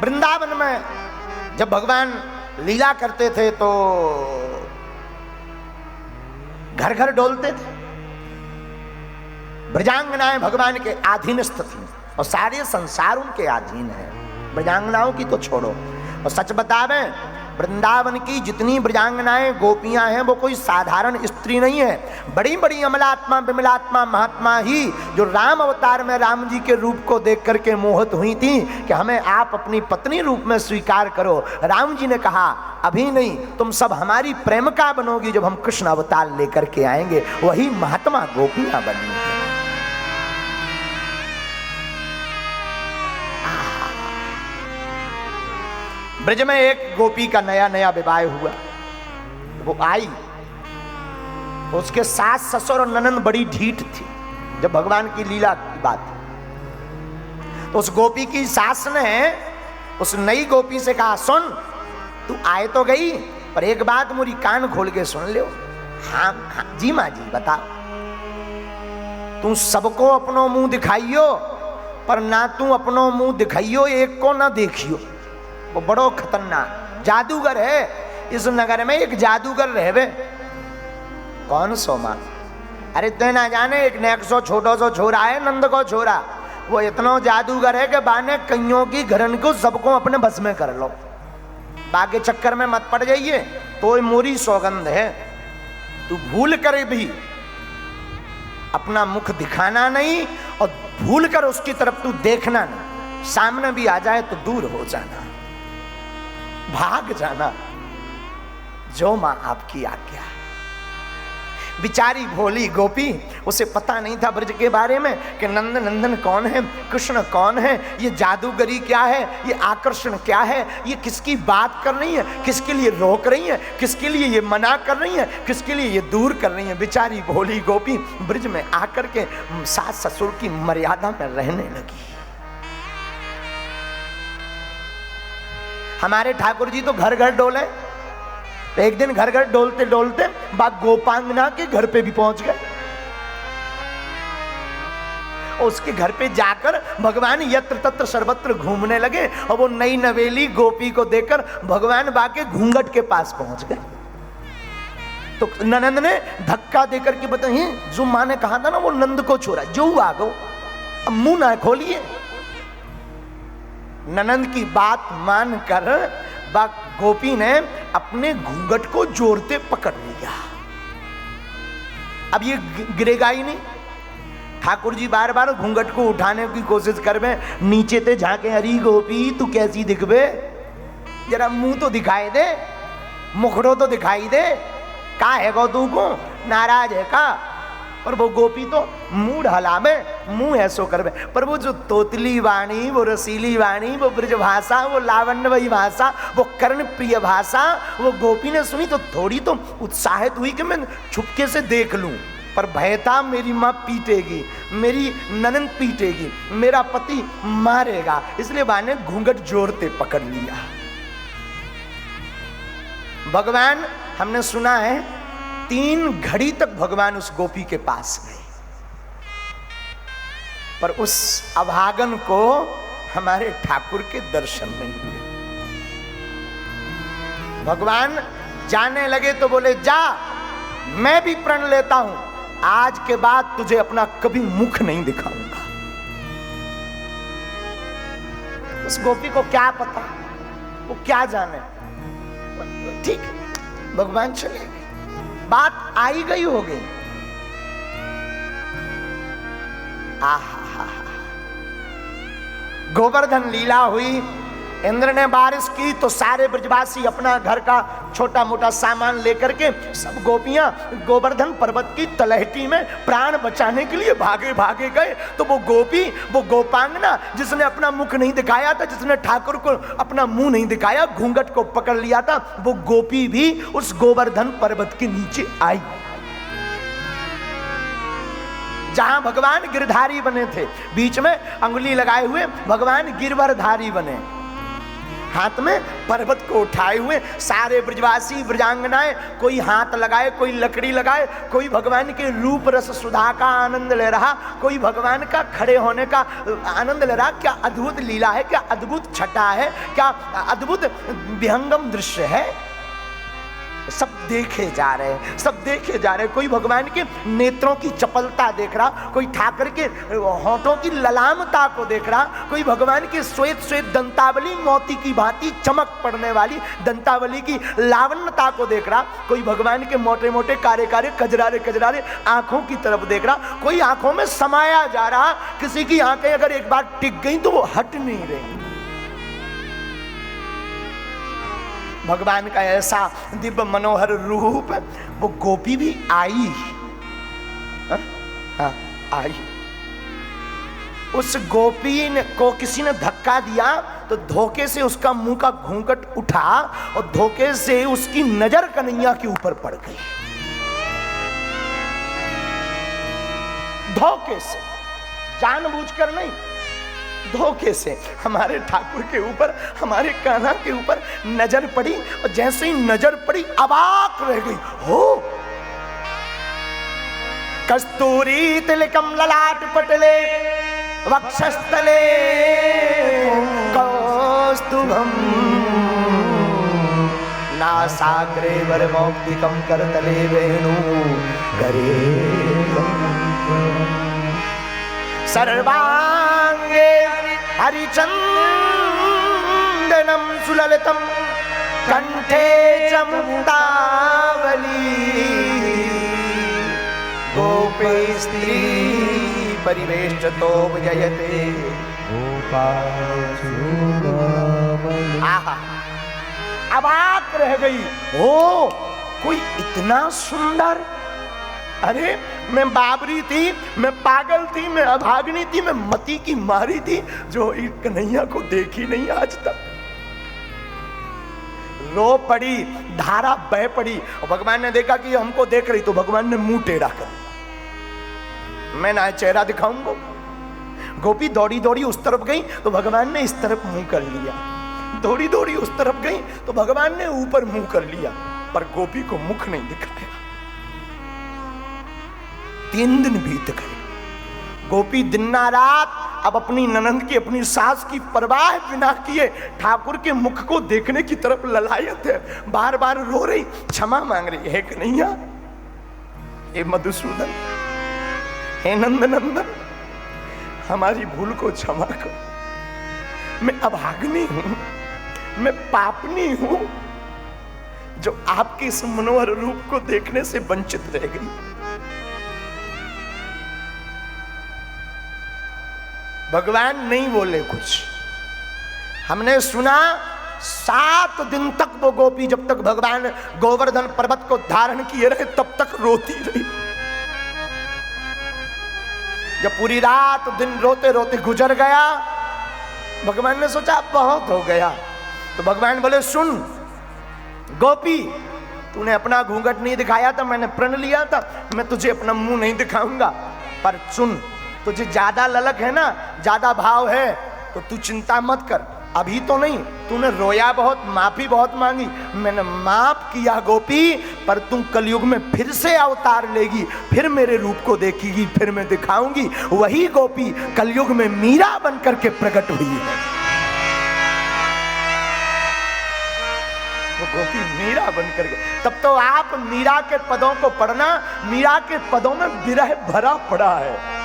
वृंदावन में जब भगवान लीला करते थे तो घर घर डोलते थे। ब्रजांगनाएं भगवान के अधीनस्थ थी और सारे संसार उनके अधीन है। ब्रजांगनाओं की तो छोड़ो, और सच बतावे वृंदावन की जितनी ब्रजांगनाएं गोपियां हैं वो कोई साधारण स्त्री नहीं है। बड़ी बड़ी अमलात्मा विमलात्मा महात्मा ही जो राम अवतार में राम जी के रूप को देख करके मोहित हुई थी कि हमें आप अपनी पत्नी रूप में स्वीकार करो। राम जी ने कहा अभी नहीं, तुम सब हमारी प्रेमिका बनोगी जब हम कृष्ण अवतार लेकर के आएंगे। वही महात्मा गोपियां बनी। ब्रज में एक गोपी का नया नया विवाह हुआ, वो आई, उसके सास ससुर और ननंद बड़ी ढीठ थी। जब भगवान की लीला की बात, तो उस गोपी की सास ने उस नई गोपी से कहा सुन, तू आए तो गई पर एक बात मुरी कान खोल के सुन लो। हाँ, हाँ जी माँ जी बताओ। तू सबको अपनो मुंह दिखाइयो पर ना तू अपनो मुंह दिखाइयो एक को ना देखियो। वो बड़ो खतरनाक जादूगर है। इस नगर में एक जादूगर रहवे। कौन सो मां? अरे ते ना जाने एक नेक्सो छोटो सो छोरा है, नंद को छोरा। वो इतना जादूगर है कि बाने कईयों की घरन को सबको अपने बस में कर लो। बाकी चक्कर में मत पड़ जाइए, तो मोरी सौगंध है। तू भूल कर भी अपना मुख दिखाना नहीं और भूल कर उसकी तरफ तू देखना नहीं। सामने भी आ जाए तो दूर हो जाना, भाग जाना, जो मां आपकी आज्ञा। बिचारी भोली गोपी, उसे पता नहीं था ब्रज के बारे में कि नंद नंदन कौन है, कृष्ण कौन है, ये जादूगरी क्या है, ये आकर्षण क्या है, ये किसकी बात कर रही है, किसके लिए रोक रही है, किसके लिए ये मना कर रही है, किसके लिए ये दूर कर रही है। बिचारी भोली गोपी ब्रज में आकर के सास ससुर की मर्यादा में रहने लगी। हमारे ठाकुर जी तो घर घर डोले। एक दिन घर घर डोलते डोलते बाप गोपांगना के घर पे भी पहुंच गए। उसके घर पे जाकर भगवान यत्र तत्र सर्वत्र घूमने लगे और वो नई नवेली गोपी को देखकर भगवान बाके घूंघट के पास पहुंच गए। तो ननंद ने धक्का देकर के बताइए, जो मां ने कहा था ना वो नंद को छोड़ा, जो आ गो, अब मुंह ना खोलिए। ननंद की बात मानकर गोपी ने अपने घूंघट को जोरते पकड़ लिया। अब ये गिरेगा ही नहीं। ठाकुर जी बार बार घूंघट को उठाने की कोशिश करवे, नीचे ते झाके, हरी गोपी तू कैसी दिखबे, जरा मुंह तो दिखाई दे, मुखड़ो तो दिखाई दे, का है गो तू को, नाराज है का? पर वो गोपी तो मुंह ढलावे, मुंह ऐसो करवे। पर वो जो तोतली वाणी, वो रसीली वाणी, वो ब्रज भाषा, वो लावण्यमयी भाषा, वो कर्ण प्रिय भाषा, वो गोपी ने सुनी तो थोड़ी तो उत्साहित हुई कि मैं छुपके से देख लूं। पर भय था मेरी माँ पीटेगी, मेरी ननंद पीटेगी, मेरा पति मारेगा, इसलिए मां ने घूंघट जोरते पकड़ लिया। भगवान, हमने सुना है 3 घड़ी तक भगवान उस गोपी के पास गए, पर उस अभागन को हमारे ठाकुर के दर्शन नहीं हुए। भगवान जाने लगे तो बोले, जा, मैं भी प्रण लेता हूं, आज के बाद तुझे अपना कभी मुख नहीं दिखाऊंगा। उस गोपी को क्या पता, वो क्या जाने। ठीक, भगवान चले गए, बात आई गई हो गई। गोवर्धन लीला हुई, इंद्र ने बारिश की तो सारे ब्रजवासी अपना घर का छोटा मोटा सामान लेकर के सब गोपियां गोवर्धन पर्वत की तलहटी में प्राण बचाने के लिए भागे भागे गए। तो वो गोपी, वो गोपांगना जिसने अपना मुख नहीं दिखाया था, जिसने ठाकुर को अपना मुंह नहीं दिखाया, घूंघट को पकड़ लिया था, वो गोपी भी उस गोवर्धन पर्वत के नीचे आई जहां भगवान गिरधारी बने थे। बीच में अंगुली लगाए हुए भगवान गिरवरधारी बने। हाथ में पर्वत को उठाए हुए सारे ब्रजवासी ब्रजांगनाएं, कोई हाथ लगाए, कोई लकड़ी लगाए, कोई भगवान के रूप रस सुधा का आनंद ले रहा, कोई भगवान का खड़े होने का आनंद ले रहा। क्या अद्भुत लीला है, क्या अद्भुत छटा है, क्या अद्भुत विहंगम दृश्य है। सब देखे जा रहे हैं, सब देखे जा रहे हैं। कोई भगवान के नेत्रों की चपलता देख रहा, कोई ठाकर के होठों की ललामता को देख रहा, कोई भगवान के श्वेत श्वेत दंतावली मोती की भांति चमक पड़ने वाली दंतावली की लावण्यता को देख रहा, कोई भगवान के मोटे मोटे कारे कारे कजरारे कजरारे आंखों की तरफ देख रहा, कोई आंखों में समाया जा रहा। किसी की आंखें अगर एक बार टिक गई तो वो हट नहीं रही। भगवान का ऐसा दिव्य मनोहर रूप, वो गोपी भी आई। आई। उस गोपी ने को किसी ने धक्का दिया तो धोखे से उसका मुंह का घूंघट उठा और धोखे से उसकी नजर कन्हैया के ऊपर पड़ गई। धोखे से, जानबूझकर नहीं, धोखे से हमारे ठाकुर के ऊपर, हमारे कान्हा के ऊपर नजर पड़ी और जैसे ही नजर पड़ी अबाक रह गई। हो कस्तूरी तिलकम ललाट पटले वक्षस्थले कौस्तुभम नासाग्रे वरमौक्तिकम करतले वेणु करे सर्वांगे हरिचंदनम सुललितम कंठे च मुक्तावली गोपे स्त्री परिवेष्टतो विजयते। आहा, अबाक रह गई। ओ कोई इतना सुंदर, अरे मैं बाबरी थी, मैं पागल थी, मैं अभागिनी थी, मैं मती की मारी थी, जो कन्हैया को देखी नहीं आज तक। रो पड़ी, धारा बह पड़ी और भगवान ने देखा कि हमको देख रही तो भगवान ने मुंह टेढ़ा कर दिया। मैं ना चेहरा दिखाऊंगा। गोपी दौड़ी दौड़ी उस तरफ गई तो भगवान ने इस तरफ मुंह कर लिया, दौड़ी दौड़ी उस तरफ गई तो भगवान ने ऊपर मुंह कर लिया, पर गोपी को मुख नहीं दिखाया। 3 दिन बीत गए। गोपी दिन रात अब अपनी ननंद की, अपनी सास की परवाह बिना किए ठाकुर के मुख को देखने की तरफ ललायत है। बार बार रो रही, क्षमा मांग रही है। कन्हैया, हे मधुसूदन, हे नंदनंदन, हमारी भूल को क्षमा कर। मैं अभागिनी हूं, मैं पापनी हूं, जो आपके इस मनोहर रूप को देखने से वंचित रह गई। भगवान नहीं बोले कुछ। हमने सुना 7 दिन तक वो गोपी, जब तक भगवान गोवर्धन पर्वत को धारण किए रहे तब तक रोती रही। जब पूरी रात दिन रोते रोते गुजर गया, भगवान ने सोचा बहुत हो गया, तो भगवान बोले सुन गोपी, तूने अपना घूंघट नहीं दिखाया था, मैंने प्रण लिया था, मैं तुझे अपना मुंह नहीं दिखाऊंगा, पर सुन, तुझे ज्यादा ललक है ना, ज्यादा भाव है, तो तू चिंता मत कर। अभी तो नहीं, तूने रोया बहुत, माफी बहुत मांगी, मैंने माफ किया गोपी, पर तुम कलयुग में फिर से अवतार लेगी, फिर मेरे रूप को देखेगी, फिर मैं दिखाऊंगी। वही गोपी कलयुग में मीरा बनकर के प्रकट हुई है। वो गोपी मीरा बनकर के, तब तो आप मीरा के पदों को पढ़ना, मीरा के पदों में विरह भरा पड़ा है।